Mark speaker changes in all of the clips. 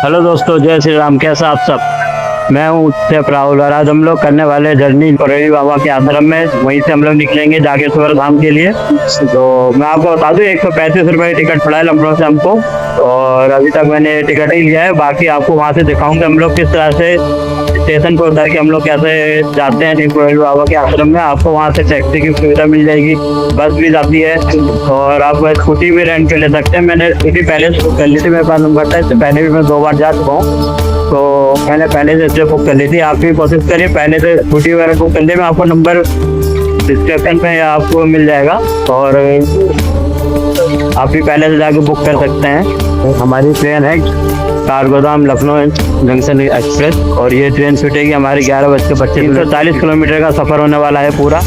Speaker 1: Hello दोस्तों, जय श्री राम। कैसा आप सब। मैं हूँ उत्सव राहुल और आज हम लोग करने वाले जर्नी कोरेली बाबा के आश्रम में। वहीं से हम लोग निकलेंगे जागेश्वर धाम के लिए। तो मैं आपको बता दूँ 135 रुपये की टिकट पड़ा है लखनऊ से हमको, और अभी तक मैंने टिकट ही लिया है। बाकी आपको वहाँ से दिखाऊंगा हम लोग किस तरह से स्टेशन पर उतर के हम लोग कैसे जाते हैं कोरेली बाबा के आश्रम में। आपको वहाँ से टैक्सी की सुविधा मिल जाएगी, बस भी जाती है और आप स्कूटी भी रेंट पे ले सकते हैं। मैंने स्कूटी पहले बुक कर ली थी, मेरे पास नंबर था। इससे पहले भी मैं 2 बार जा चुका हूँ, तो मैंने पहले से इससे बुक कर ली थी। आप भी कोशिश करिए पहले से स्कूटी वगैरह बुक कर ले। मैं आपको नंबर डिस्क्रिप्शन में आपको मिल जाएगा और आप भी पहले से जाके बुक कर सकते हैं। हमारी ट्रेन है काठगोदाम लखनऊ जंक्शन एक्सप्रेस और ये ट्रेन छूटेगी हमारी 11:25। 340 किलोमीटर का सफ़र होने वाला है पूरा।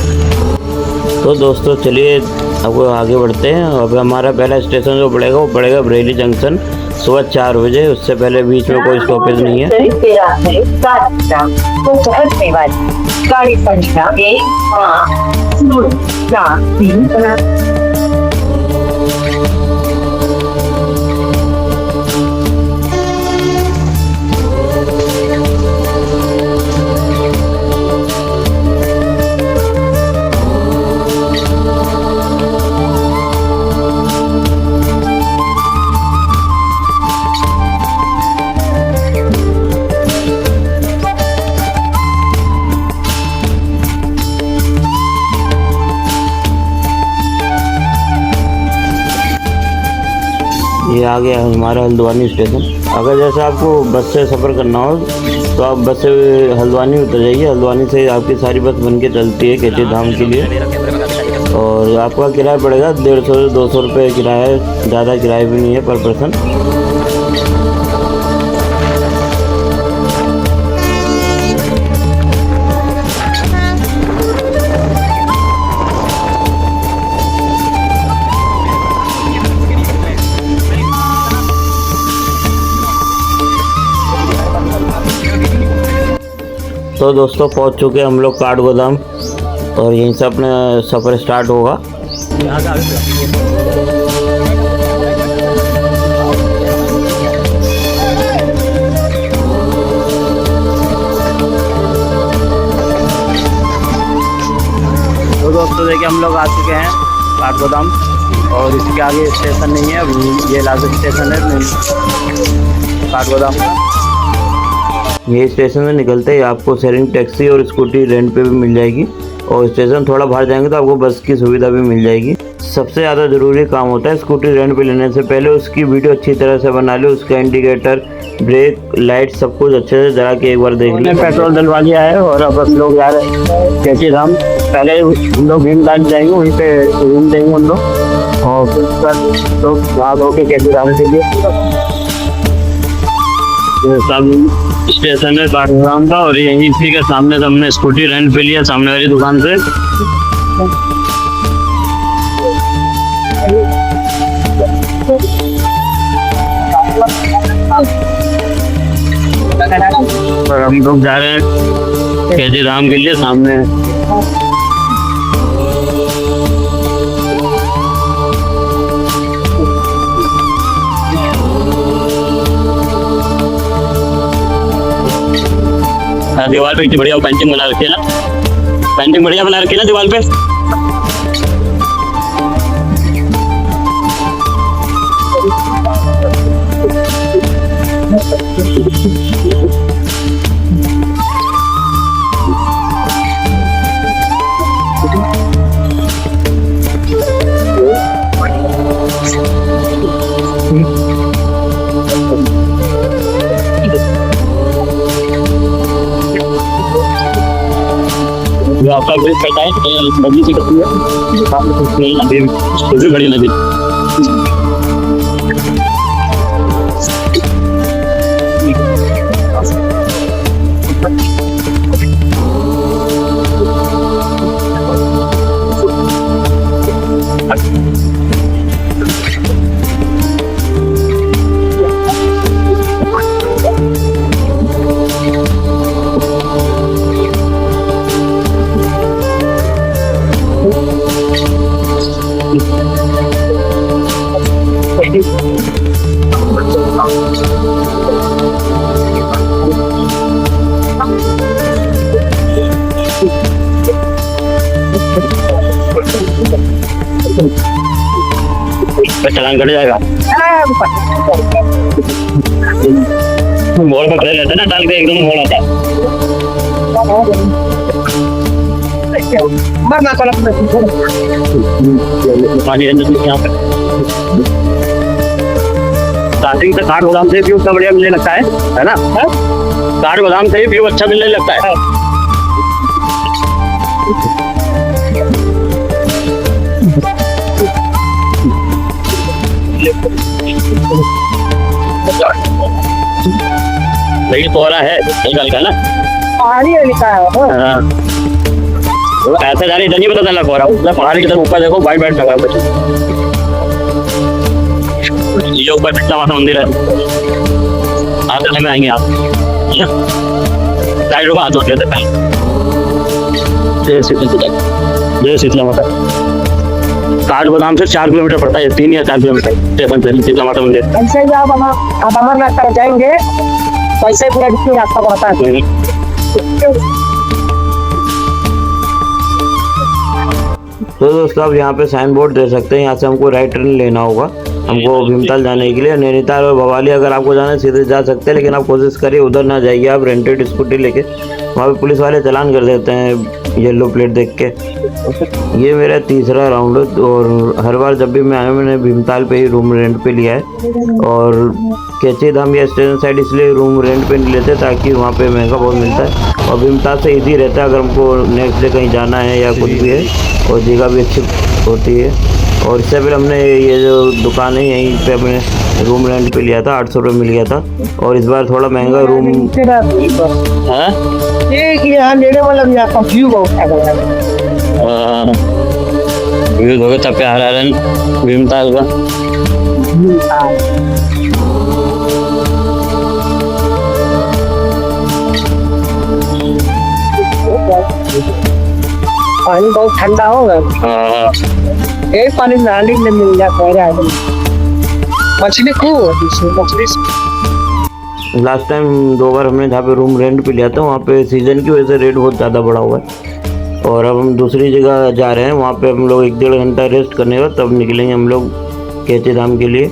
Speaker 2: तो दोस्तों चलिए अब आगे बढ़ते हैं। अब हमारा पहला स्टेशन जो पड़ेगा वो पड़ेगा बरेली जंक्शन सुबह 4 बजे। उससे पहले बीच में कोई स्टॉपेज नहीं है।
Speaker 3: गाड़ी संख्या 1
Speaker 2: ये आ गया हमारा हल्द्वानी स्टेशन। अगर जैसे आपको बस से सफ़र करना हो तो आप बस से हल्द्वानी उतर जाइए। हल्द्वानी से आपकी सारी बस बन के चलती है केचे धाम के लिए और आपका किराया पड़ेगा 150 से 200 रुपये किराया है। ज़्यादा किराया भी नहीं है पर पर्सन। तो दोस्तों पहुंच चुके हैं हम लोग काठगोदाम और यहीं से अपना सफ़र स्टार्ट होगा।
Speaker 1: तो दोस्तों देखिए हम लोग आ चुके हैं काठगोदाम और इसके आगे स्टेशन नहीं है। ये लास्ट स्टेशन है काठगोदाम का।
Speaker 2: ये स्टेशन से निकलते ही आपको शेयरिंग टैक्सी और स्कूटी रेंट पे भी मिल जाएगी और स्टेशन थोड़ा बाहर जाएंगे तो आपको बस की सुविधा भी मिल जाएगी। सबसे ज़्यादा ज़रूरी काम होता है स्कूटी रेंट पे लेने से पहले उसकी वीडियो अच्छी तरह से बना लो। उसका इंडिकेटर, ब्रेक, लाइट सब कुछ अच्छे से जरा के एक बार देख लें।
Speaker 1: पेट्रोल डलवा लिया है और अब बस लोग जा रहे हैं कैची धाम। पहले हम लोग भीम लाइन जाएंगे, वहीं पे रूम देंगे हम लोग और फिर लोग नहा धो के कैची धाम के लिए सब स्टेशन है काठगोदाम का। और यहीं इसी के सामने से हमने स्कूटी रेंट पे लिया सामने वाली दुकान से। और हम लोग जा रहे हैं कैची धाम के लिए। सामने दीवार पे इतनी बढ़िया पेंटिंग बना रखी है ना, पेंटिंग बढ़िया बना रखी है ना दीवार पे। आपका ब्रिज करता है नदी से कटती है, नदी बड़ी नदी। पे चालान कट जाएगा। मोड़ पर खड़े रहते ना, डाल के एकदम मोड़ आता है। पानी यहाँ पे स्टार्टिंग से काठ गोदाम से व्यू का बढ़िया मिलने लगता है ना? काठ गोदाम से ही व्यू अच्छा मिलने लगता है। लेकिन कोहरा है निकल का ना,
Speaker 3: पहाड़ी है लिखा है।
Speaker 1: हाँ। तो ऐसे जाने इधर नहीं पता चला कोहरा, मतलब पहाड़ी की तरफ ऊपर देखो वाइट वाइट लगा कुछ। ये ऊपर पिछला माता मंदिर है, आप समय में आएंगे आप साइड को हाथ होते थे। जय शीतला माता। काठ गोदाम से 4 किलोमीटर पड़ता है, 3 या 4 किलोमीटर स्टेशन से शीतला माता मंदिर।
Speaker 3: ऐसे ही आप अमरनाथ तरफ जाएंगे, वैसे पूरा जितनी रास्ता पड़ता है।
Speaker 2: तो दोस्तों आप यहाँ पे साइन बोर्ड दे सकते हैं। यहाँ से हमको राइट टर्न लेना होगा, हमको भीमताल जाने के लिए। नैनीताल और भवाली अगर आपको जाना है सीधे जा सकते हैं, लेकिन आप कोशिश करिए उधर ना जाइए। आप रेंटेड स्कूटी लेके, वहाँ पे पुलिस वाले चालान कर देते हैं येलो प्लेट देख के। ये मेरा तीसरा राउंड है और हर बार जब भी मैं आया मैंने भीमताल पे ही रूम रेंट पे लिया है। और कैची धाम या स्टेशन साइड इसलिए रूम रेंट पे नहीं लेते ताकि वहाँ पे महंगा बहुत मिलता है, और भीमताल से ईजी रहता है अगर हमको नेक्स्ट डे कहीं जाना है या कुछ भी है, और जगह भी अच्छी होती है। और इससे पहले हमने ये जो दुकान है यहीं पे हमने रूम रेंट पे लिया था, 800 रुपये मिल गया था। और इस बार थोड़ा महंगा रूम
Speaker 3: यहाँ लेने वाला भी आपका व्यू बहुत है।
Speaker 1: व्यू देखो तब प्यारा है भीमताल का।
Speaker 3: पानी बहुत ठंडा होगा, एक पानी नाली में मिल जाता है। मछली
Speaker 2: लास्ट टाइम 2 बार हमने जहाँ पे रूम रेंट पे लिया था वहाँ पे सीज़न की वजह से रेट बहुत ज़्यादा बढ़ा हुआ है। और अब हम दूसरी जगह जा रहे हैं, वहाँ पे हम लोग 1-1.5 घंटा रेस्ट करने के बाद तब निकलेंगे हम लोग कैची धाम के लिए।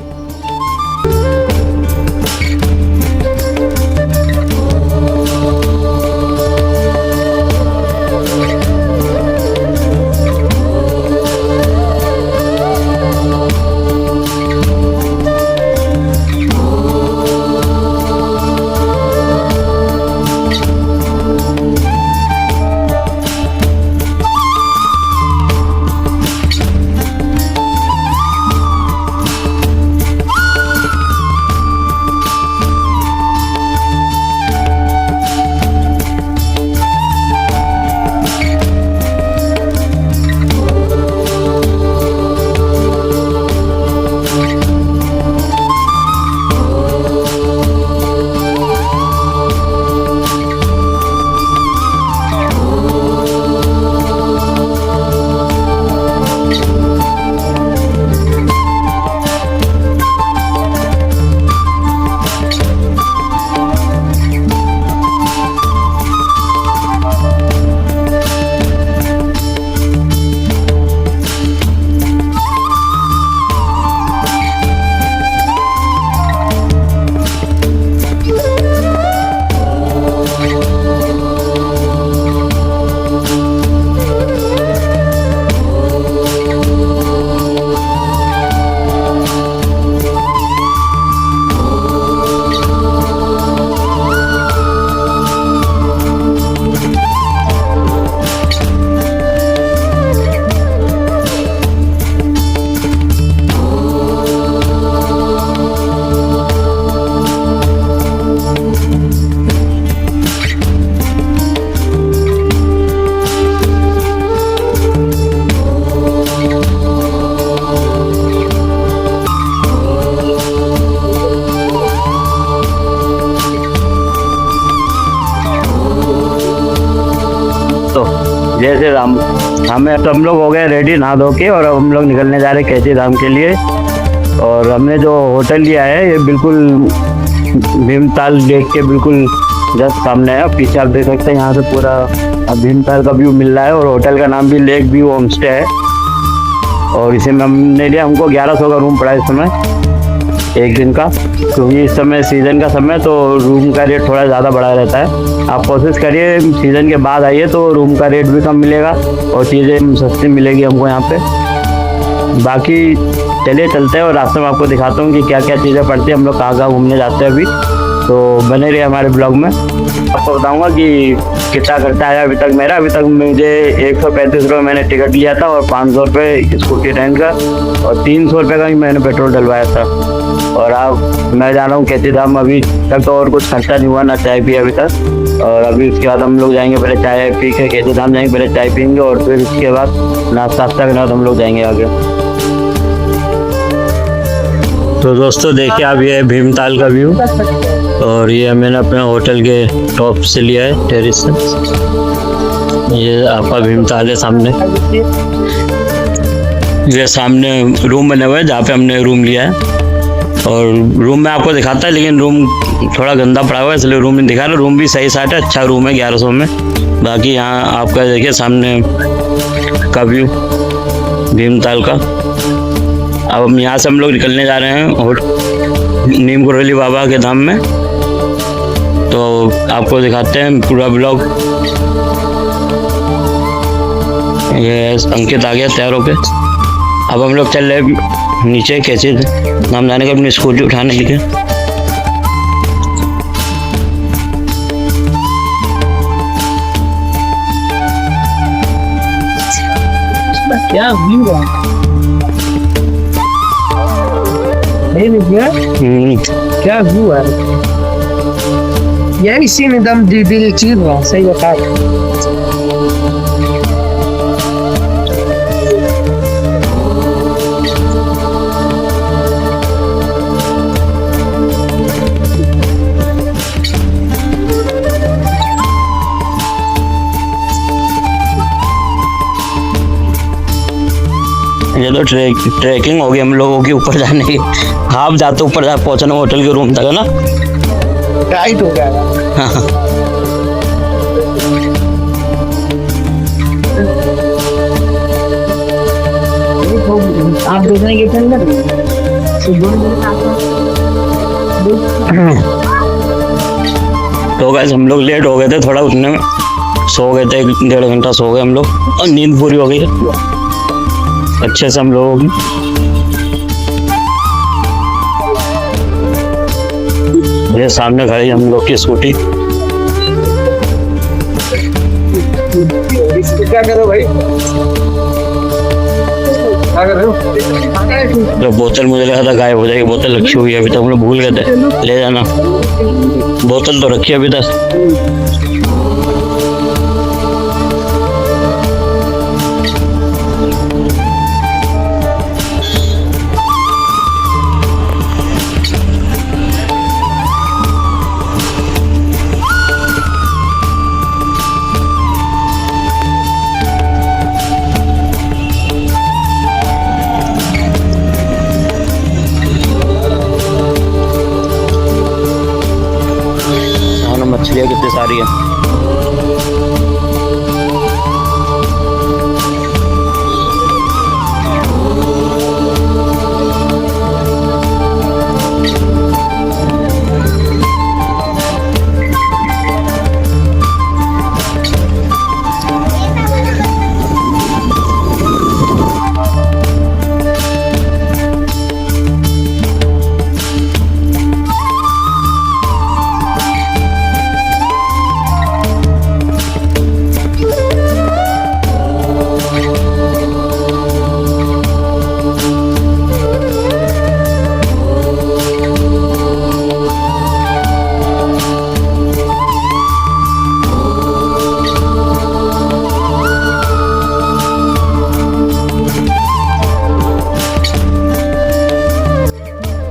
Speaker 1: जैसे हम लोग हो गए रेडी नहा धो के, और अब हम लोग निकलने जा रहे हैं कैची धाम के लिए। और हमने जो होटल लिया है ये बिल्कुल भीमताल लेक के बिल्कुल जस्ट सामने है। पीछे आप देख सकते हैं यहाँ से पूरा भीमताल का व्यू मिल रहा है, और होटल का नाम भी लेक व्यू होम स्टे है। और इसे में हमने लिया, हमको 1100 का रूम पड़ा इस समय एक दिन का, क्योंकि इस समय सीज़न का समय तो रूम का रेट थोड़ा ज़्यादा बढ़ा रहता है। आप कोशिश करिए सीज़न के बाद आइए तो रूम का रेट भी कम मिलेगा और चीज़ें सस्ती मिलेगी हमको यहाँ पे। बाकी चलिए चलते हैं और रास्ते में आपको दिखाता हूँ कि क्या क्या चीज़ें पड़ती हैं, हम लोग कहाँ कहाँ घूमने जाते हैं अभी। तो बने रहिए हमारे ब्लॉग में। आपको बताऊंगा कि कितना खर्चा आया अभी तक मेरा। अभी तक मुझे 135 रुपये मैंने टिकट लिया था और 500 रुपये स्कूटी रेंट का और 300 रुपये का ही मैंने पेट्रोल डलवाया था। और अब मैं जा रहा हूँ कैची धाम। अभी तक तो और कुछ खर्चा नहीं हुआ, ना चाय पी अभी तक। और अभी उसके बाद हम लोग जाएंगे, पहले चाय पी के कैची धाम जाएंगे, पहले चाय पीएंगे और फिर उसके बाद नाश्ता वास्ता के बाद हम लोग जाएंगे आगे। तो दोस्तों देखिए आप, ये भीमताल का व्यू और ये मैंने अपने होटल के टॉप से लिया है, टेरिस से। ये आपका भीमताल है सामने, ये सामने रूम बने हुए हैं जहाँ पे हमने रूम लिया है। और रूम में आपको दिखाता है, लेकिन रूम थोड़ा गंदा पड़ा हुआ है इसलिए रूम नहीं दिखा रहा। रूम भी सही साइट है, अच्छा रूम है 1100 में। बाकी यहाँ आपका देखिए सामने का व्यू भीमताल का। अब हम यहाँ से हम लोग निकलने जा रहे हैं और नीम करौली बाबा के धाम में। तो आपको दिखाते हैं पूरा ब्लॉग। ये अंकित आ गया तैयार होके। अब हम लोग चल रहे नीचे कैसे धाम जाने का, अपनी स्कूटी उठाने के लिए।
Speaker 3: क्या व्यू है, क्या व्यू है यार। इसी में दम दिल चीज हुआ, सही बता।
Speaker 1: ये तो ट्रैकिंग होगी हम लोगों की ऊपर जाने की। आप जाते ऊपर जा पहुंचना होटल के रूम तक, है ना?
Speaker 3: टाइट हो गया। आप देखने के अंदर
Speaker 1: तो गाइस हम लोग लेट हो गए थे थोड़ा उठने में, सो गए थे, 1-1.5 घंटा सो गए हम लोग और नींद पूरी हो गई है अच्छे से हम लोगों की। ये सामने खड़ी हम लोग की स्कूटी।
Speaker 3: क्या करो भाई, क्या कर रहे हो?
Speaker 1: तो बोतल मुझे लगा था गायब हो जाएगी, बोतल रखी हुई है अभी तक, हम लोग भूल गए थे ले जाना। बोतल तो रखी है अभी तक। मछलियाँ कितनी सारी हैं।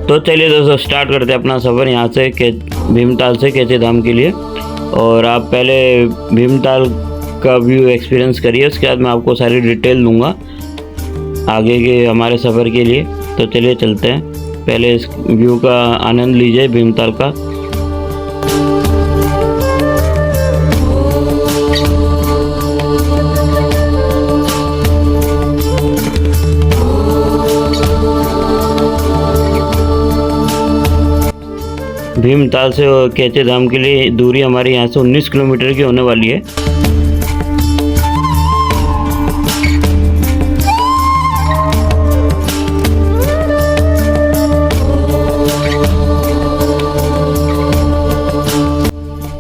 Speaker 1: तो चलिए दोस्तों स्टार्ट करते हैं अपना सफ़र यहाँ से भीमताल से कैची धाम के लिए। और आप पहले भीमताल का व्यू एक्सपीरियंस करिए, उसके बाद मैं आपको सारी डिटेल दूंगा आगे के हमारे सफ़र के लिए। तो चलिए चलते हैं, पहले इस व्यू का आनंद लीजिए भीमताल का।
Speaker 2: भीमताल से कैचे धाम के लिए दूरी हमारे यहाँ से 19 किलोमीटर की होने वाली है।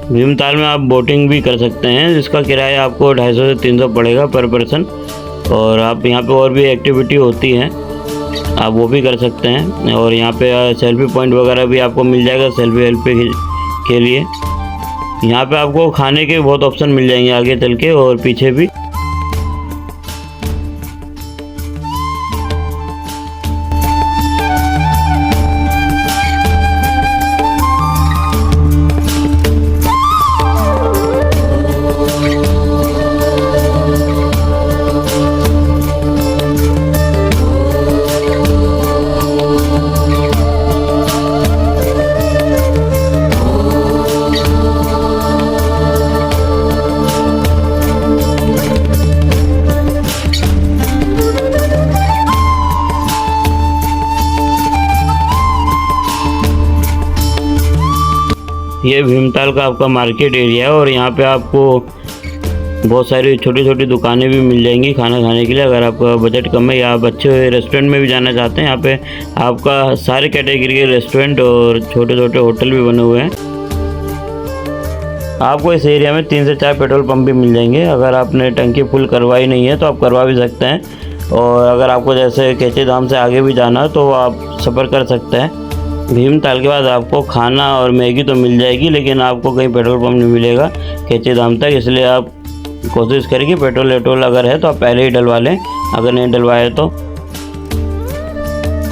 Speaker 2: भीमताल में आप बोटिंग भी कर सकते हैं, जिसका किराया आपको 250 से 300 पड़ेगा पर पर्सन। और आप यहाँ पे और भी एक्टिविटी होती है, आप वो भी कर सकते हैं। और यहाँ पे सेल्फी पॉइंट वगैरह भी आपको मिल जाएगा सेल्फी हेल्प के लिए। यहाँ पे आपको खाने के बहुत ऑप्शन मिल जाएंगे आगे चल के और पीछे भी। ये भीमताल का आपका मार्केट एरिया है और यहाँ पे आपको बहुत सारी छोटी छोटी दुकानें भी मिल जाएंगी खाना खाने के लिए। अगर आपका बजट कम है या आप अच्छे रेस्टोरेंट में भी जाना चाहते हैं, यहाँ पे आपका सारे कैटेगरी के रेस्टोरेंट और छोटे छोटे होटल भी बने हुए हैं। आपको इस एरिया में 3 से 4 पेट्रोल पंप भी मिल जाएंगे। अगर आपने टंकी फुल करवाई नहीं है तो आप करवा भी सकते हैं। और अगर आपको जैसे कैचे धाम से आगे भी जाना है तो आप सफ़र कर सकते हैं। भीमताल के बाद आपको खाना और मैगी तो मिल जाएगी, लेकिन आपको कहीं पेट्रोल पंप नहीं मिलेगा कैचे धाम तक। इसलिए आप कोशिश करें कि पेट्रोल वेट्रोल अगर है तो आप पहले ही डलवा लें, अगर नहीं डलवाए तो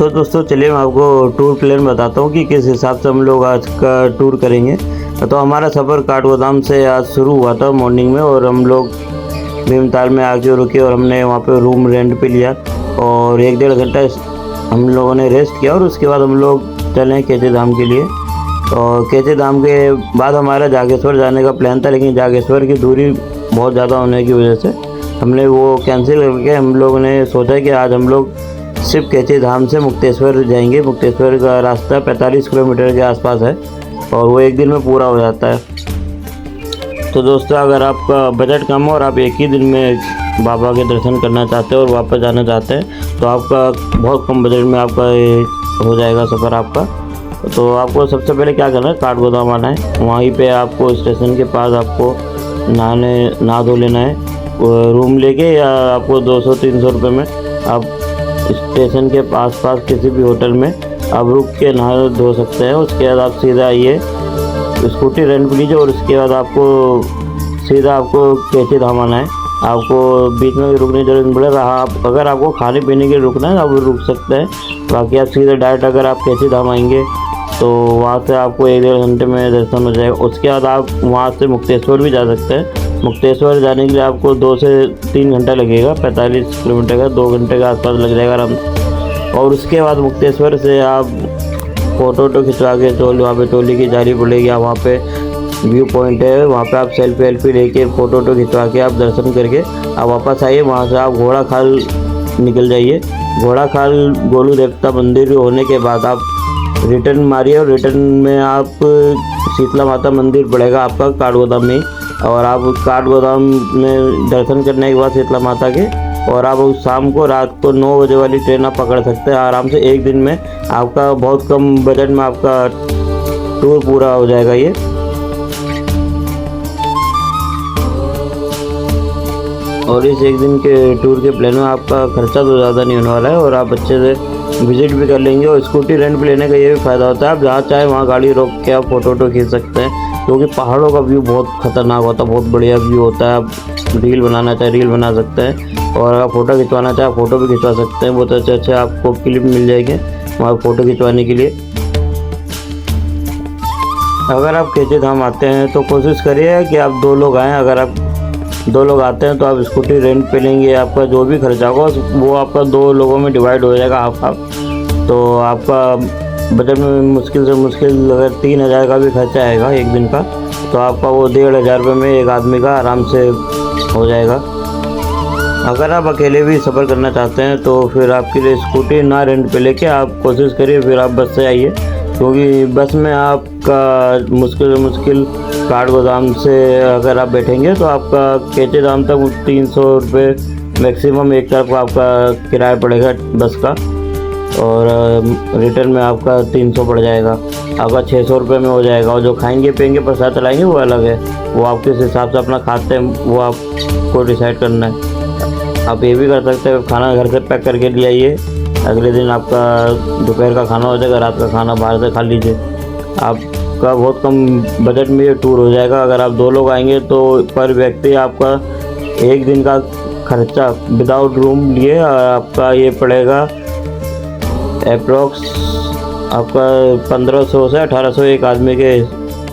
Speaker 2: दोस्तों चलिए मैं आपको टूर प्लान बताता हूँ कि किस हिसाब से हम लोग आज का टूर करेंगे। तो हमारा सफ़र काठगोदाम से आज शुरू हुआ था मॉर्निंग में, और हम लोग भीमताल में आके रुके और हमने वहाँ पे रूम रेंट पे लिया और 1-1.5 घंटा हम लोगों ने रेस्ट किया। और उसके बाद हम लोग चले कैचे धाम के लिए। और कैचे धाम के बाद हमारा जागेश्वर जाने का प्लान था, लेकिन जागेश्वर की दूरी बहुत ज़्यादा होने की वजह से हमने वो कैंसिल करके हम लोगों ने सोचा कि आज हम लोग सिर्फ कैचे धाम से मुक्तेश्वर जाएंगे। मुक्तेश्वर का रास्ता 45 किलोमीटर के आसपास है और वो एक दिन में पूरा हो जाता है। तो दोस्तों अगर आपका बजट कम हो और आप एक ही दिन में बाबा के दर्शन करना चाहते हैं और वापस जाना चाहते हैं तो आपका बहुत कम बजट में आपका हो जाएगा सफ़र आपका। तो आपको सबसे पहले क्या करना है, काठगोदाम आना है। वहीं पे आपको स्टेशन के पास आपको नहा धो लेना है रूम लेके, या आपको 200-300 रुपये में आप स्टेशन के पास किसी भी होटल में आप रुक के नहा धो सकते हैं। उसके बाद आप सीधा आइए, स्कूटी रेंट पे लीजिए और उसके बाद आपको सीधा कैचे धाम आना है। आपको बीच में भी रुकने की जरूरत नहीं पड़ेगा। आप अगर आपको खाने पीने के लिए रुकना है आप रुक सकते हैं, बाकी आप सीधे डायरेक्ट अगर आप कैचे धाम आएंगे तो वहाँ से आपको 1-1.5 घंटे में दर्शन हो जाएगा। उसके बाद आप वहाँ से मुक्तेश्वर भी जा सकते हैं। मुक्तेश्वर जाने के लिए आपको 2 से 3 घंटा लगेगा, 45 किलोमीटर का 2 घंटे के आसपास लग जाएगा आराम से। और उसके बाद मुक्तेश्वर से आप फ़ोटो खिंचवा के वहाँ पे टोली की जारी पड़ेगी। आप वहाँ पे व्यू पॉइंट है, वहाँ पे आप सेल्फी लेके फ़ोटो खिंचवा के आप दर्शन करके आप वापस आइए। वहाँ से आप घोड़ा खाल निकल जाइए। घोड़ा खाल गोलू देवता मंदिर होने के बाद आप रिटर्न मारिए और रिटर्न में आप शीतला माता मंदिर पड़ेगा आपका काठगोदाम में। और आप काठगोदाम में दर्शन करने के बाद शीतला माता के, और आप शाम को रात को 9 बजे वाली ट्रेन आप पकड़ सकते हैं आराम से। एक दिन में आपका बहुत कम बजट में आपका टूर पूरा हो जाएगा ये। और इस एक दिन के टूर के प्लान में आपका खर्चा तो ज़्यादा नहीं होने वाला है और आप अच्छे से विजिट भी कर लेंगे। और स्कूटी रेंट पे लेने का ये भी फ़ायदा होता है, आप जहाँ चाहे वहाँ गाड़ी रोक के आप फ़ोटो खींच सकते हैं, क्योंकि पहाड़ों का व्यू बहुत ख़तरनाक होता है, बहुत बढ़िया व्यू होता है। आप रील बनाना चाहे रील बना सकते हैं, और अगर फ़ोटो खिंचवाना चाहे फ़ोटो भी खिंचवा सकते हैं। बहुत अच्छे आपको क्लिप मिल जाएंगे वहाँ फ़ोटो खिंचवाने के लिए। अगर आप कैचे धाम आते हैं तो कोशिश करिए कि आप 2 लोग आएँ। अगर आप 2 लोग आते हैं तो आप स्कूटी रेंट पे लेंगे, आपका जो भी खर्चा होगा वो आपका 2 लोगों में डिवाइड हो जाएगा हाफ। तो आपका बजट में मुश्किल से मुश्किल अगर 3,000 का भी खर्चा आएगा एक दिन का, तो आपका वो 1,500 रुपये में एक आदमी का आराम से हो जाएगा। अगर आप अकेले भी सफ़र करना चाहते हैं तो फिर आपके लिए स्कूटी ना रेंट पे लेके आप कोशिश करिए फिर आप बस से आइए। क्योंकि बस में आपका मुश्किल से मुश्किल काठगोदाम से अगर आप बैठेंगे तो आपका केचे-धाम तक 300 रुपये मैक्सिमम एक तरफ का आपका किराया पड़ेगा बस का, और रिटर्न में आपका 300 पड़ जाएगा, आपका 600 रुपये में हो जाएगा। और जो खाएंगे पिएंगे प्रसाद चलाएंगे वो अलग है, वो आप किस हिसाब से अपना खाते हैं वो आपको डिसाइड करना है। आप ये भी कर सकते हैं खाना घर से पैक करके ले आइए, अगले दिन आपका दोपहर का खाना हो जाएगा, रात का खाना बाहर से खा लीजिए। आपका बहुत कम बजट में ये टूर हो जाएगा। अगर आप 2 लोग आएंगे तो पर व्यक्ति आपका एक दिन का खर्चा विदाउट रूम लिए आपका ये पड़ेगा अप्रोक्स आपका 1500 से 1800 एक आदमी के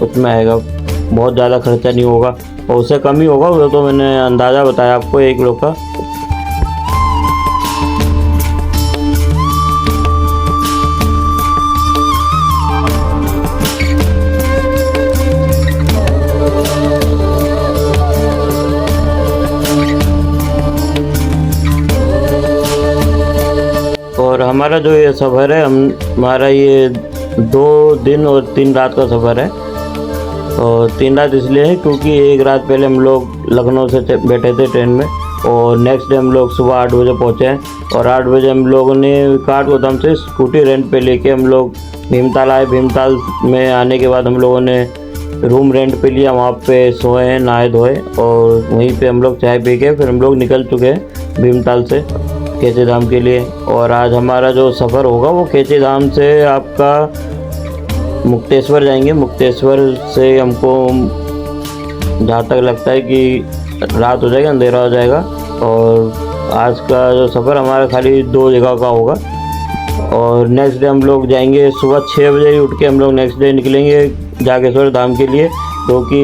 Speaker 2: उसमें आएगा। बहुत ज़्यादा खर्चा नहीं होगा, और उससे कम ही होगा, वो तो मैंने अंदाज़ा बताया आपको एक लोग का। और हमारा जो ये सफ़र है हमारा ये 2 दिन और 3 रात का सफ़र है। और 3 रात इसलिए है क्योंकि एक रात पहले हम लोग लखनऊ से बैठे थे ट्रेन में, और नेक्स्ट डे हम लोग सुबह 8 बजे पहुँचे हैं। और 8 बजे हम लोगों ने काठगोदाम से स्कूटी रेंट पे लेके हम लोग भीमताल आए। भीमताल में आने के बाद हम लोगों ने रूम रेंट पे लिया, वहाँ पे सोए, नहाए धोए, और वहीं पे हम लोग चाय पी के फिर हम लोग निकल चुके हैं भीमताल से केचे-धाम के लिए। और आज हमारा जो सफ़र होगा वो केचे-धाम से आपका मुक्तेश्वर जाएंगे। मुक्तेश्वर से हमको जहाँ तक लगता है कि रात हो जाएगी, अंधेरा हो जाएगा। और आज का जो सफ़र हमारा खाली 2 जगह का होगा। और नेक्स्ट डे हम लोग जाएंगे सुबह 6 बजे ही उठ के हम लोग नेक्स्ट डे निकलेंगे जागेश्वर धाम के लिए, क्योंकि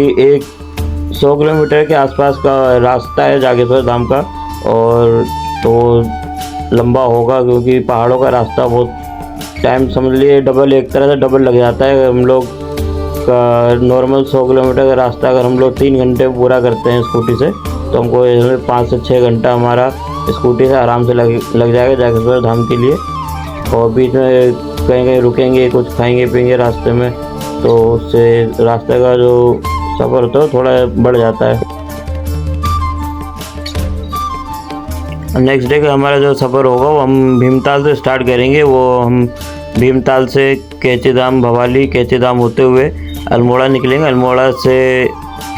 Speaker 2: 100 किलोमीटर के आसपास का रास्ता है जागेश्वर धाम का, और तो लंबा होगा क्योंकि पहाड़ों का रास्ता बहुत टाइम समझ लिए डबल, एक तरह से डबल लग जाता है। हम लोग का नॉर्मल 100 किलोमीटर का रास्ता अगर हम लोग 3 घंटे पूरा करते हैं स्कूटी से, तो हमको इसमें 5 से 6 घंटा हमारा स्कूटी से आराम से लग जाएगा जागेश्वर धाम के लिए। और बीच में कहीं कहीं रुकेंगे, कुछ खाएंगे पिएंगे रास्ते में, तो उससे रास्ते का जो सफ़र होता है थोड़ा बढ़ जाता है। नेक्स्ट डे का हमारा जो सफ़र होगा वो हम भीमताल से स्टार्ट करेंगे। वो हम भीमताल से केचे-धाम, भवाली, केचे-धाम होते हुए अल्मोड़ा निकलेंगे। अल्मोड़ा से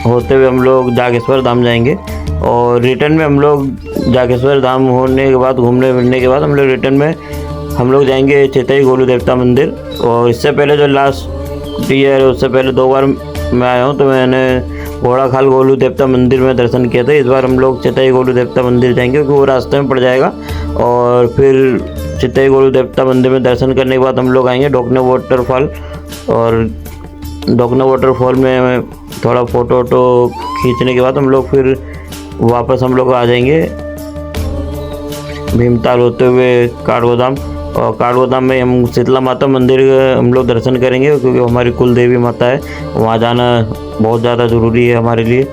Speaker 2: होते हुए हम लोग जागेश्वर धाम जाएंगे, और रिटर्न में हम लोग जागेश्वर धाम होने के बाद घूमने फिरने के बाद हम लोग रिटर्न में हम लोग जाएंगे चितई गोलू देवता मंदिर। और इससे पहले जो लास्ट ईयर उससे पहले 2 बार मैं आया हूँ, तो मैंने घोड़ाखाल गोलू देवता मंदिर में दर्शन किया था। इस बार हम लोग चितई गोलू देवता मंदिर जाएंगे क्योंकि वो रास्ते में पड़ जाएगा। और फिर चितई गोलू देवता मंदिर में दर्शन करने के बाद हम लोग आएंगे डोकना वाटरफॉल, और डोकना वाटरफॉल में थोड़ा फ़ोटो खींचने के बाद हम लोग फिर वापस हम लोग आ जाएंगे भीमताल होते हुए काठगोदाम। और काठगोदाम में हम शीतला माता मंदिर हम लोग दर्शन करेंगे क्योंकि हमारी कुल देवी माता है, वहाँ जाना बहुत ज़्यादा ज़रूरी है हमारे लिए।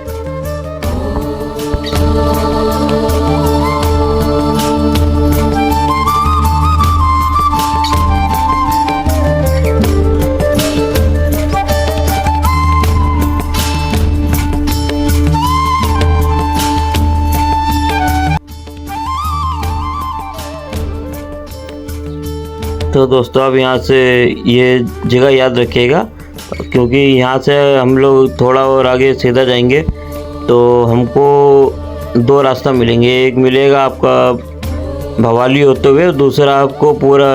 Speaker 2: तो दोस्तों अब यहाँ से ये जगह याद रखिएगा, क्योंकि यहाँ से हम लोग थोड़ा और आगे सीधा जाएंगे तो हमको 2 रास्ता मिलेंगे। एक मिलेगा आपका भवाली होते हुए, दूसरा आपको पूरा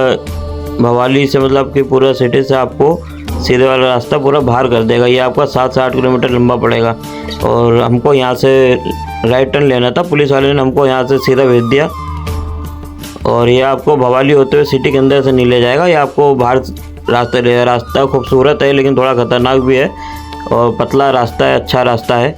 Speaker 2: भवाली से मतलब कि पूरा सिटी से आपको सीधे वाला रास्ता पूरा बाहर कर देगा। ये आपका 7 से 8 किलोमीटर लंबा पड़ेगा। और हमको यहाँ से राइट टर्न लेना था, पुलिस वाले ने हमको यहाँ से सीधा भेज दिया। और ये आपको भवाली होते हुए सिटी के अंदर से नहीं ले जाएगा, ये आपको बाहर रास्ते ले। रास्ता खूबसूरत है लेकिन थोड़ा ख़तरनाक भी है, और पतला रास्ता है, अच्छा रास्ता है।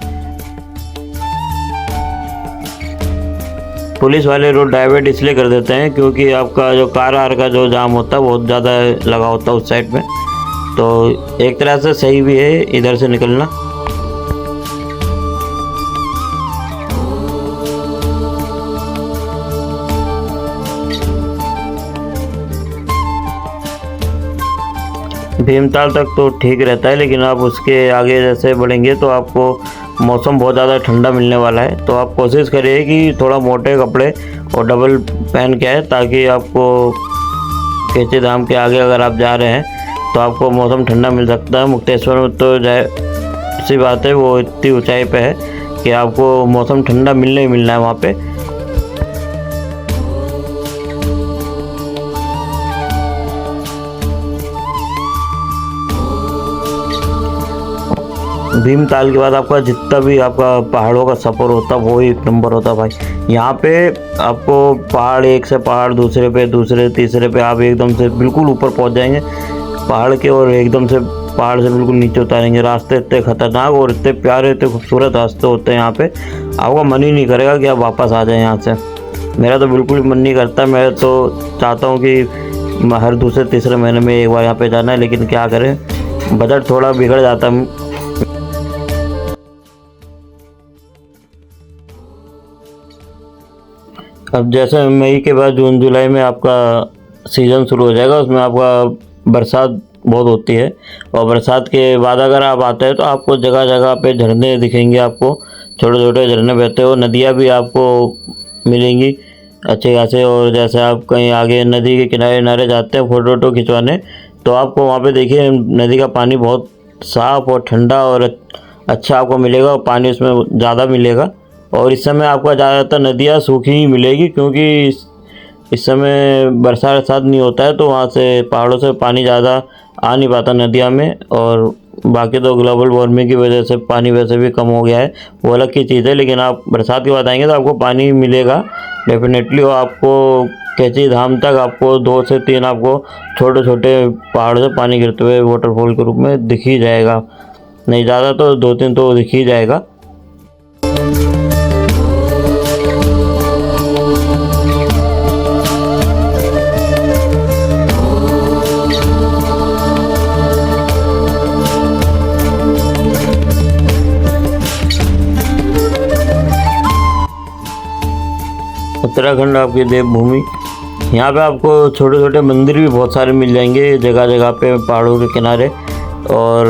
Speaker 2: पुलिस वाले रोड डाइवर्ट इसलिए कर देते हैं क्योंकि आपका जो कार का जो जाम होता है बहुत ज़्यादा लगा होता है उस साइड में, तो एक तरह से सही भी है इधर से निकलना। भीमताल तक तो ठीक रहता है, लेकिन आप उसके आगे जैसे बढ़ेंगे तो आपको मौसम बहुत ज़्यादा ठंडा मिलने वाला है। तो आप कोशिश करिए कि थोड़ा मोटे कपड़े और डबल पहन के आए, ताकि आपको कैचे धाम के आगे अगर आप जा रहे हैं तो आपको मौसम ठंडा मिल सकता है। मुक्तेश्वर में तो सी बात है, वो इतनी ऊंचाई पे है कि आपको मौसम ठंडा मिलना ही मिलना है वहाँ पे। भीमताल के बाद आपका जितना भी आपका पहाड़ों का सफ़र होता है वो ही एक नंबर होता है भाई। यहाँ पे आपको पहाड़, एक से पहाड़ दूसरे पे, दूसरे तीसरे पे आप एकदम से बिल्कुल ऊपर पहुँच जाएंगे पहाड़ के, और एकदम से पहाड़ से बिल्कुल नीचे उतारेंगे। रास्ते इतने खतरनाक और इतने प्यारे, इतने खूबसूरत रास्ते होते हैं यहाँ पे, आपका मन ही नहीं करेगा कि आप वापस आ जाएं यहाँ से। मेरा तो बिल्कुल मन नहीं करता। मैं तो चाहता हूँ कि हर दूसरे तीसरे महीने में एक बार यहाँ पे जाना है, लेकिन क्या करें, बजट थोड़ा बिगड़ जाता है। अब जैसे मई के बाद जून जुलाई में आपका सीज़न शुरू हो जाएगा, उसमें आपका बरसात बहुत होती है, और बरसात के बाद अगर आप आते हैं तो आपको जगह जगह पे झरने दिखेंगे, आपको छोटे छोटे झरने बहते हो, नदियाँ भी आपको मिलेंगी अच्छे खासे। और जैसे आप कहीं आगे नदी के किनारे किनारे जाते हैं फ़ोटो वोटो खिंचवाने, तो आपको वहाँ पे देखिए नदी का पानी बहुत साफ़ और ठंडा और अच्छा आपको मिलेगा, और पानी उसमें ज़्यादा मिलेगा। और इस समय आपको ज़्यादातर नदियाँ सूखी ही मिलेगी, क्योंकि इस समय बरसात नहीं होता है, तो वहाँ से पहाड़ों से पानी ज़्यादा आ नहीं पाता नदियाँ में। और बाकी तो ग्लोबल वार्मिंग की वजह से पानी वैसे भी कम हो गया है, वो अलग की चीज़ है। लेकिन आप बरसात के बाद आएंगे तो आपको पानी मिलेगा डेफिनेटली, और आपको कैची धाम तक आपको 2 से 3 आपको छोटे छोटे पहाड़ों से पानी गिरते हुए वाटरफॉल के रूप में दिख ही जाएगा, नहीं ज़्यादा तो 2-3 तो दिख ही जाएगा। उत्तराखंड आपकी देवभूमि, यहाँ पे आपको छोटे छोटे मंदिर भी बहुत सारे मिल जाएंगे जगह जगह पे पहाड़ों के किनारे। और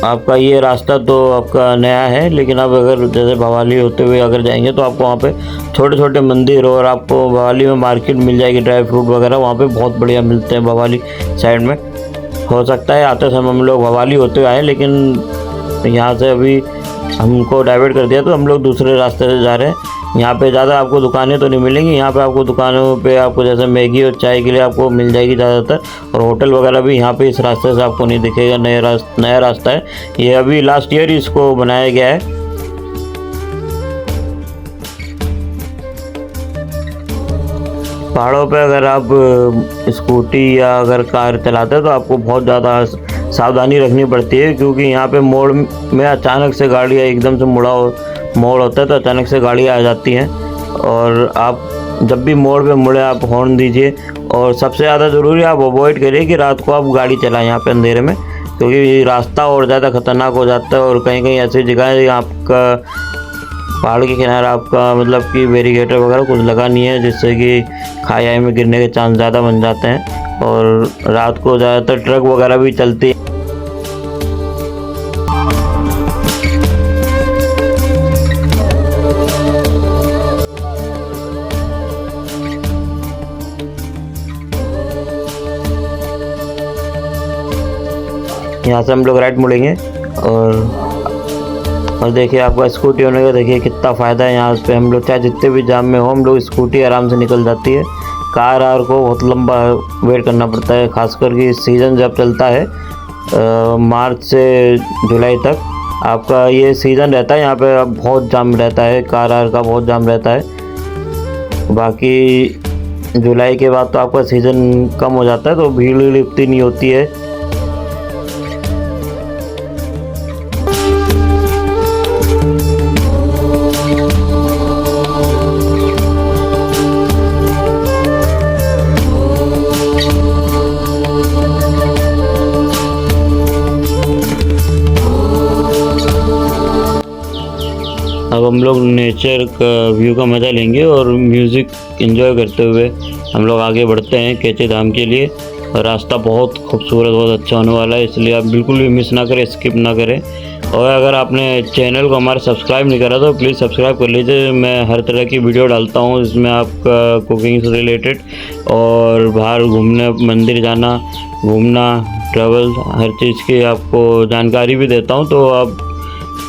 Speaker 2: आपका ये रास्ता तो आपका नया है, लेकिन आप अगर जैसे भवाली होते हुए अगर जाएंगे तो आपको वहाँ पे छोटे छोटे मंदिर, और आपको भवाली में मार्केट मिल जाएगी, ड्राई फ्रूट वगैरह वहाँ पे बहुत बढ़िया मिलते हैं भवाली साइड में। हो सकता है आते समय हम लोग भवाली होते हुए आए, लेकिन यहाँ से अभी हमको डाइवर्ट कर दिया तो हम लोग दूसरे रास्ते से जा रहे हैं। यहाँ पे ज़्यादा आपको दुकानें तो नहीं मिलेंगी, यहाँ पे आपको दुकानों पे आपको जैसे मैगी और चाय के लिए आपको मिल जाएगी ज़्यादातर, और होटल वगैरह भी यहाँ पे इस रास्ते से आपको नहीं दिखेगा। नया रास्ता है ये, अभी लास्ट ईयर ही इसको बनाया गया है। पहाड़ों पे अगर आप स्कूटी या अगर कार चलाते हैं तो आपको बहुत ज़्यादा सावधानी रखनी पड़ती है, क्योंकि यहाँ पे मोड़ में अचानक से गाड़ियाँ एकदम से मोड़ होता है तो अचानक से गाड़ियाँ आ जाती हैं, और आप जब भी मोड़ पे मुड़े आप हॉर्न दीजिए। और सबसे ज़्यादा ज़रूरी आप अवॉइड करिए कि रात को आप गाड़ी चलाएं यहाँ पे अंधेरे में, क्योंकि रास्ता और ज़्यादा ख़तरनाक हो जाता है। और कहीं कहीं ऐसी जगह है आपका पहाड़ के किनारे आपका मतलब कि बैरिकेटर वगैरह कुछ लगा नहीं है, जिससे कि खाई में गिरने के चांस ज़्यादा बन जाते हैं। और रात को ज़्यादातर ट्रक वगैरह भी चलती है। यहाँ से हम लोग राइट मुड़ेंगे, और देखिए आपका स्कूटी होने का देखिए कितना फ़ायदा है। यहाँ पे हम लोग चाहे जितने भी जाम में हो, हम लोग स्कूटी आराम से निकल जाती है। कार आर को बहुत लंबा वेट करना पड़ता है, खासकर कि सीज़न जब चलता है मार्च से जुलाई तक आपका ये सीज़न रहता है। यहाँ पे अब बहुत जाम रहता है, कार आर का बहुत जाम रहता है। बाकी जुलाई के बाद तो आपका सीज़न कम हो जाता है, तो भीड़ इतनी नहीं होती है। अब हम लोग नेचर का व्यू का मज़ा लेंगे और म्यूज़िक एंजॉय करते हुए हम लोग आगे बढ़ते हैं कैचे धाम के लिए। रास्ता बहुत खूबसूरत, बहुत अच्छा होने वाला है, इसलिए आप बिल्कुल भी मिस ना करें, स्किप ना करें। और अगर आपने चैनल को हमारे सब्सक्राइब नहीं करा तो प्लीज़ सब्सक्राइब कर लीजिए। मैं हर तरह की वीडियो डालता हूँ, इसमें आपका कुकिंग से रिलेटेड और बाहर घूमने, मंदिर जाना, घूमना, ट्रैवल, हर चीज़ की आपको जानकारी भी देता हूँ। तो आप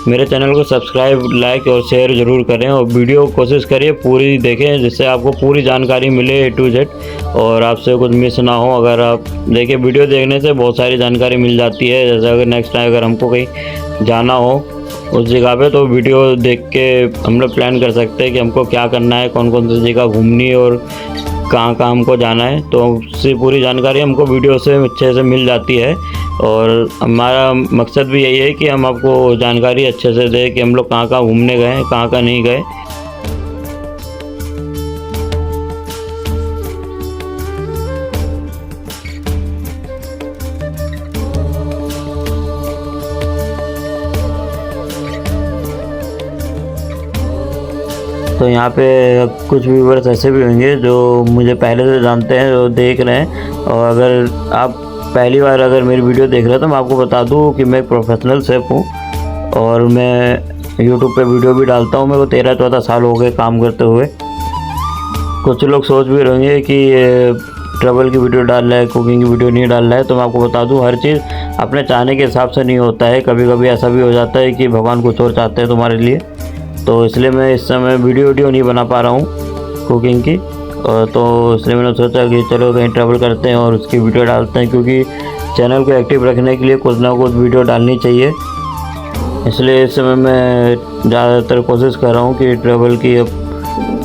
Speaker 2: मेरे चैनल को सब्सक्राइब, लाइक और शेयर ज़रूर करें और वीडियो कोशिश करिए पूरी देखें, जिससे आपको पूरी जानकारी मिले A to Z और आपसे कुछ मिस ना हो। अगर आप देखिए, वीडियो देखने से बहुत सारी जानकारी मिल जाती है। जैसे अगर नेक्स्ट टाइम अगर हमको कहीं जाना हो उस जगह पे, तो वीडियो देख के हम लोग प्लान कर सकते हैं कि हमको क्या करना है, कौन कौन सी जगह घूमनी है और कहाँ कहाँ हमको जाना है। तो उससे पूरी जानकारी हमको वीडियो से अच्छे से मिल जाती है और हमारा मकसद भी यही है कि हम आपको जानकारी अच्छे से दें कि हम लोग कहाँ कहाँ घूमने गए हैं, कहाँ कहाँ नहीं गए। तो यहाँ पे कुछ व्यूवर्स ऐसे भी होंगे जो मुझे पहले से जानते हैं, जो देख रहे हैं। और अगर आप पहली बार अगर मेरी वीडियो देख रहे हो तो मैं आपको बता दूँ कि मैं एक प्रोफेशनल शेफ़ हूँ और मैं यूट्यूब पे वीडियो भी डालता हूँ। मेरे को 13-14 साल हो गए काम करते हुए। कुछ लोग सोच भी रहेंगे कि ट्रैवल की वीडियो डाल रहा है, कुकिंग की वीडियो नहीं डाल रहा है। तो मैं आपको बता दूँ, हर चीज़ अपने चाहने के हिसाब से नहीं होता है। कभी कभी ऐसा भी हो जाता है कि भगवान कुछ और चाहते हैं तुम्हारे लिए। तो इसलिए मैं इस समय वीडियो नहीं बना पा रहा हूँ कुकिंग की। तो इसलिए मैंने सोचा कि चलो कहीं ट्रैवल करते हैं और उसकी वीडियो डालते हैं, क्योंकि चैनल को एक्टिव रखने के लिए कुछ ना कुछ वीडियो डालनी चाहिए। इसलिए इस समय मैं ज़्यादातर कोशिश कर रहा हूँ कि ट्रैवल की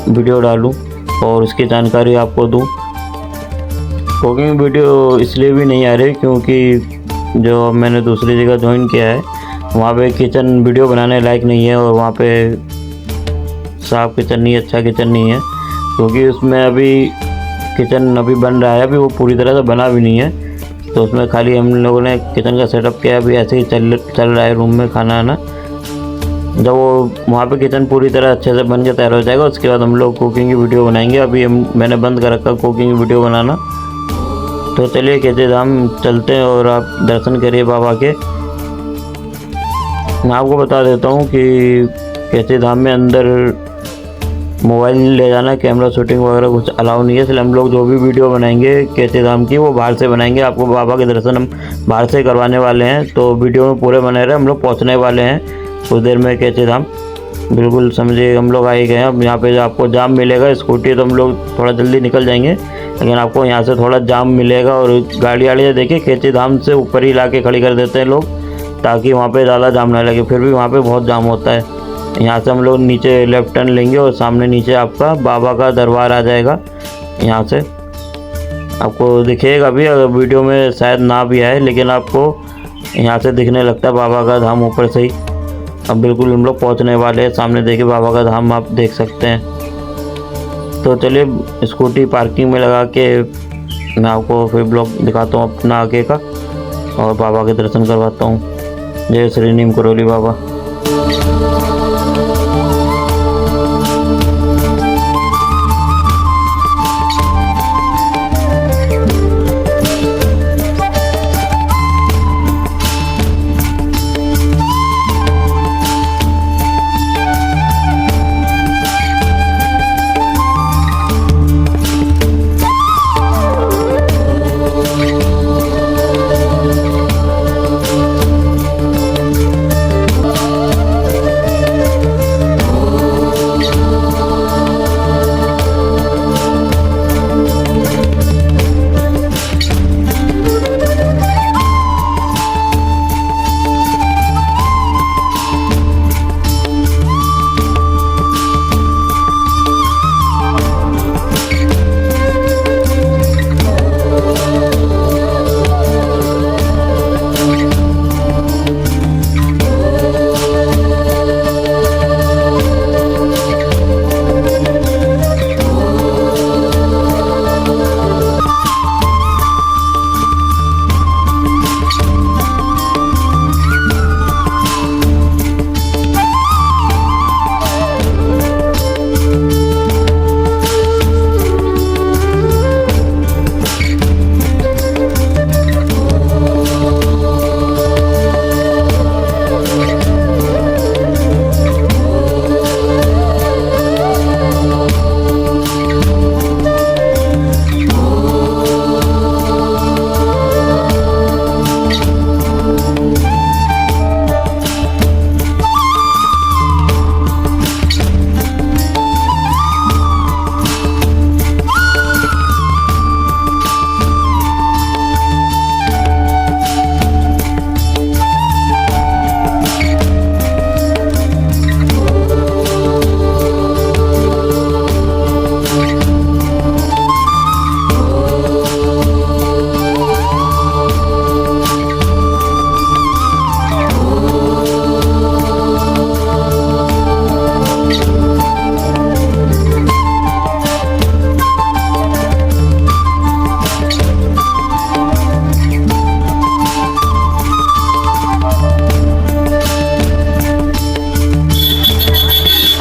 Speaker 2: वीडियो डालूँ और उसकी जानकारी आपको दूँ। कुकिंग वीडियो इसलिए भी नहीं आ रही क्योंकि जो मैंने दूसरी जगह ज्वाइन किया है वहाँ पे किचन वीडियो बनाने लायक नहीं है और वहाँ पे साफ किचन नहीं है, अच्छा किचन नहीं है। क्योंकि उसमें अभी किचन अभी बन रहा है, अभी वो पूरी तरह से बना भी नहीं है। तो उसमें खाली हम लोगों ने किचन का सेटअप किया, अभी ऐसे ही चल रहा है रूम में खाना आना। जब वो वहाँ पे किचन पूरी तरह अच्छे से बन के तैयार हो जाएगा उसके बाद हम लोग कुकिंग की वीडियो बनाएंगे। अभी मैंने बंद कर रखा कुकिंग की वीडियो बनाना। तो चलिए कैचे धाम चलते हैं और आप दर्शन करिए बाबा के। मैं आपको बता देता हूँ कि कैचे धाम में अंदर मोबाइल ले जाना, कैमरा शूटिंग वगैरह कुछ अलाउ नहीं है। इसलिए हम लोग जो भी वीडियो बनाएंगे कैचे धाम की वो बाहर से बनाएंगे। आपको बाबा के दर्शन हम बाहर से करवाने वाले हैं। तो वीडियो में पूरे बने रहे। हम लोग पहुँचने वाले हैं कुछ देर में कैचे धाम। बिल्कुल समझिए हम लोग आ ही गए हैं। अब यहाँ पे जो आपको जाम मिलेगा, स्कूटी तो हम लोग थोड़ा जल्दी निकल जाएंगे, लेकिन आपको यहाँ से थोड़ा जाम मिलेगा। और गाड़ी वाड़ी देखिए कैचे धाम से ऊपर ही ला के खड़ी कर देते हैं लोग, ताकि वहाँ पे ज़्यादा जाम ना लगे। फिर भी वहाँ पे बहुत जाम होता है। यहाँ से हम लोग नीचे लेफ्ट टर्न लेंगे और सामने नीचे आपका बाबा का दरबार आ जाएगा। यहाँ से आपको दिखेगा भी, अगर वीडियो में शायद ना भी आए, लेकिन आपको यहाँ से दिखने लगता है बाबा का धाम ऊपर से ही। अब बिल्कुल हम लोग पहुँचने वाले हैं। सामने देखिए बाबा का धाम आप देख सकते हैं। तो चलिए स्कूटी पार्किंग में लगा के मैं आपको फिर ब्लॉग दिखाता हूँ अपना आगे का और बाबा के दर्शन करवाता हूँ। जय श्री नीम करोली बाबा।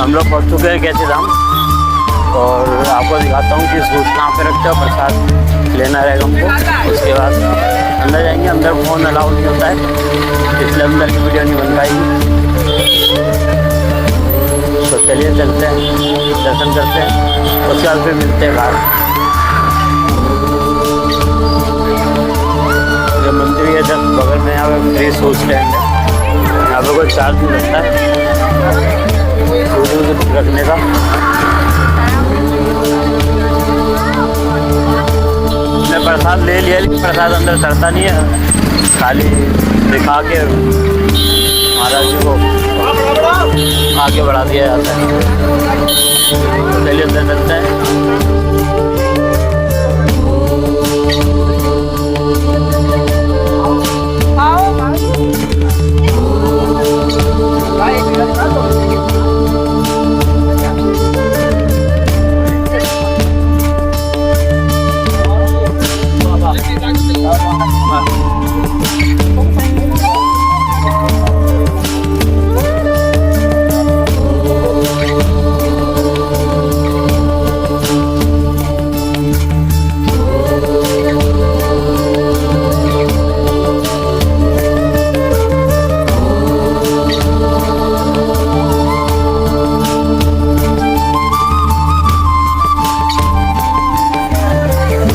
Speaker 1: हम लोग पहुँच चुके हैं कैसे धाम और आपको दिखाता हूँ कि सूट कहाँ पे रखते हो। प्रसाद लेना रहेगा हमको, उसके बाद अंदर जाएंगे। अंदर फ़ोन अलाउ नहीं होता है, इसलिए अंदर की वीडियो नहीं बन पाएगी। तो चलिए चलते हैं, दर्शन करते हैं, उसके बाद फिर मिलते हैं बाहर। ये मंदिर है जब बगल में, यहाँ पे फ्री शूज स्टैंड है, यहाँ पे कोई चार्ज नहीं लगता है शूज रखने का। मैंने प्रसाद ले लिया, लेकिन प्रसाद अंदर चढ़ता नहीं है, खाली दिखा के महाराज जी को आगे बढ़ा दिया जाता है। तो चलिए अंदर चलते हैं।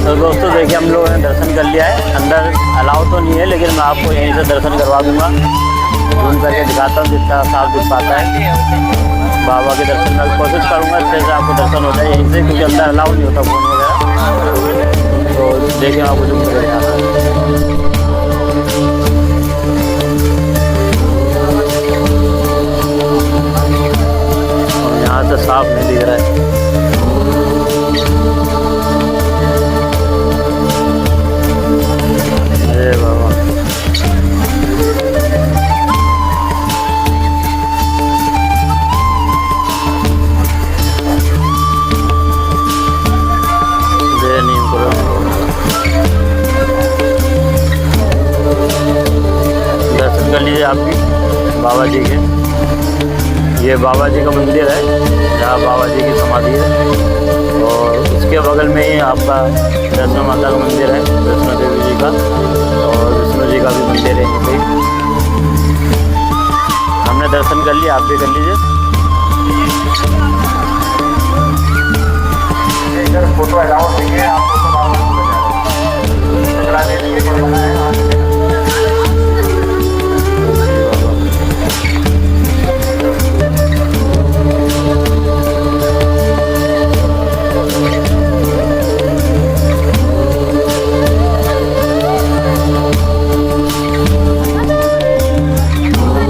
Speaker 1: तो दोस्तों देखिए, हम लोगों ने दर्शन कर लिया है। अंदर अलाउ तो नहीं है, लेकिन मैं आपको यहीं से दर्शन करवा दूंगा। घूम करके दिखाता हूँ जितना साफ दिख पाता है। बाबा के दर्शन में कोशिश करूँगा अच्छे से आपको दर्शन होता है यहीं से, क्योंकि अंदर अलाउ नहीं होता फ़ोन वगैरह। तो देखिए आपको जो मिलेगा यहाँ से साफ नहीं दिख रहा है। अरे बाबा, दर्शन कर लीजिए आप भी बाबा जी के। ये बाबा जी का मंदिर है जहाँ बाबा जी की समाधि है, और उसके बगल में ही आपका वैष्णो माता का मंदिर है, वैष्णो देवी जी का, और विष्णु जी का भी मंदिर है यहीं पे। हमने दर्शन कर लिया, आप भी कर लीजिए। इधर फोटो अलाउ नहीं है आपको,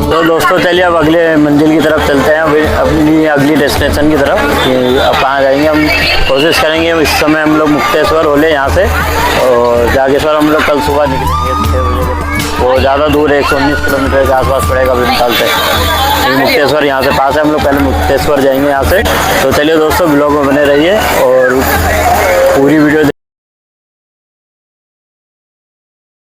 Speaker 1: तो दोस्तों चलिए अब अगले मंजिल की तरफ चलते हैं, अपनी अगली डेस्टिनेशन की तरफ कि अब कहाँ जाएंगे। हम कोशिश करेंगे, इस समय हम लोग मुक्तेश्वर होले यहाँ से, और जागेश्वर हम लोग कल सुबह निकलेंगे 6 बजे। वो ज़्यादा दूर है, 119 किलोमीटर के आसपास पड़ेगा भीमताल से। मुक्तेश्वर यहाँ से पास है, हम लोग पहले मुक्तेश्वर जाएंगे यहाँ से। तो चलिए दोस्तों, ब्लॉग में बने रहिए और पूरी वीडियो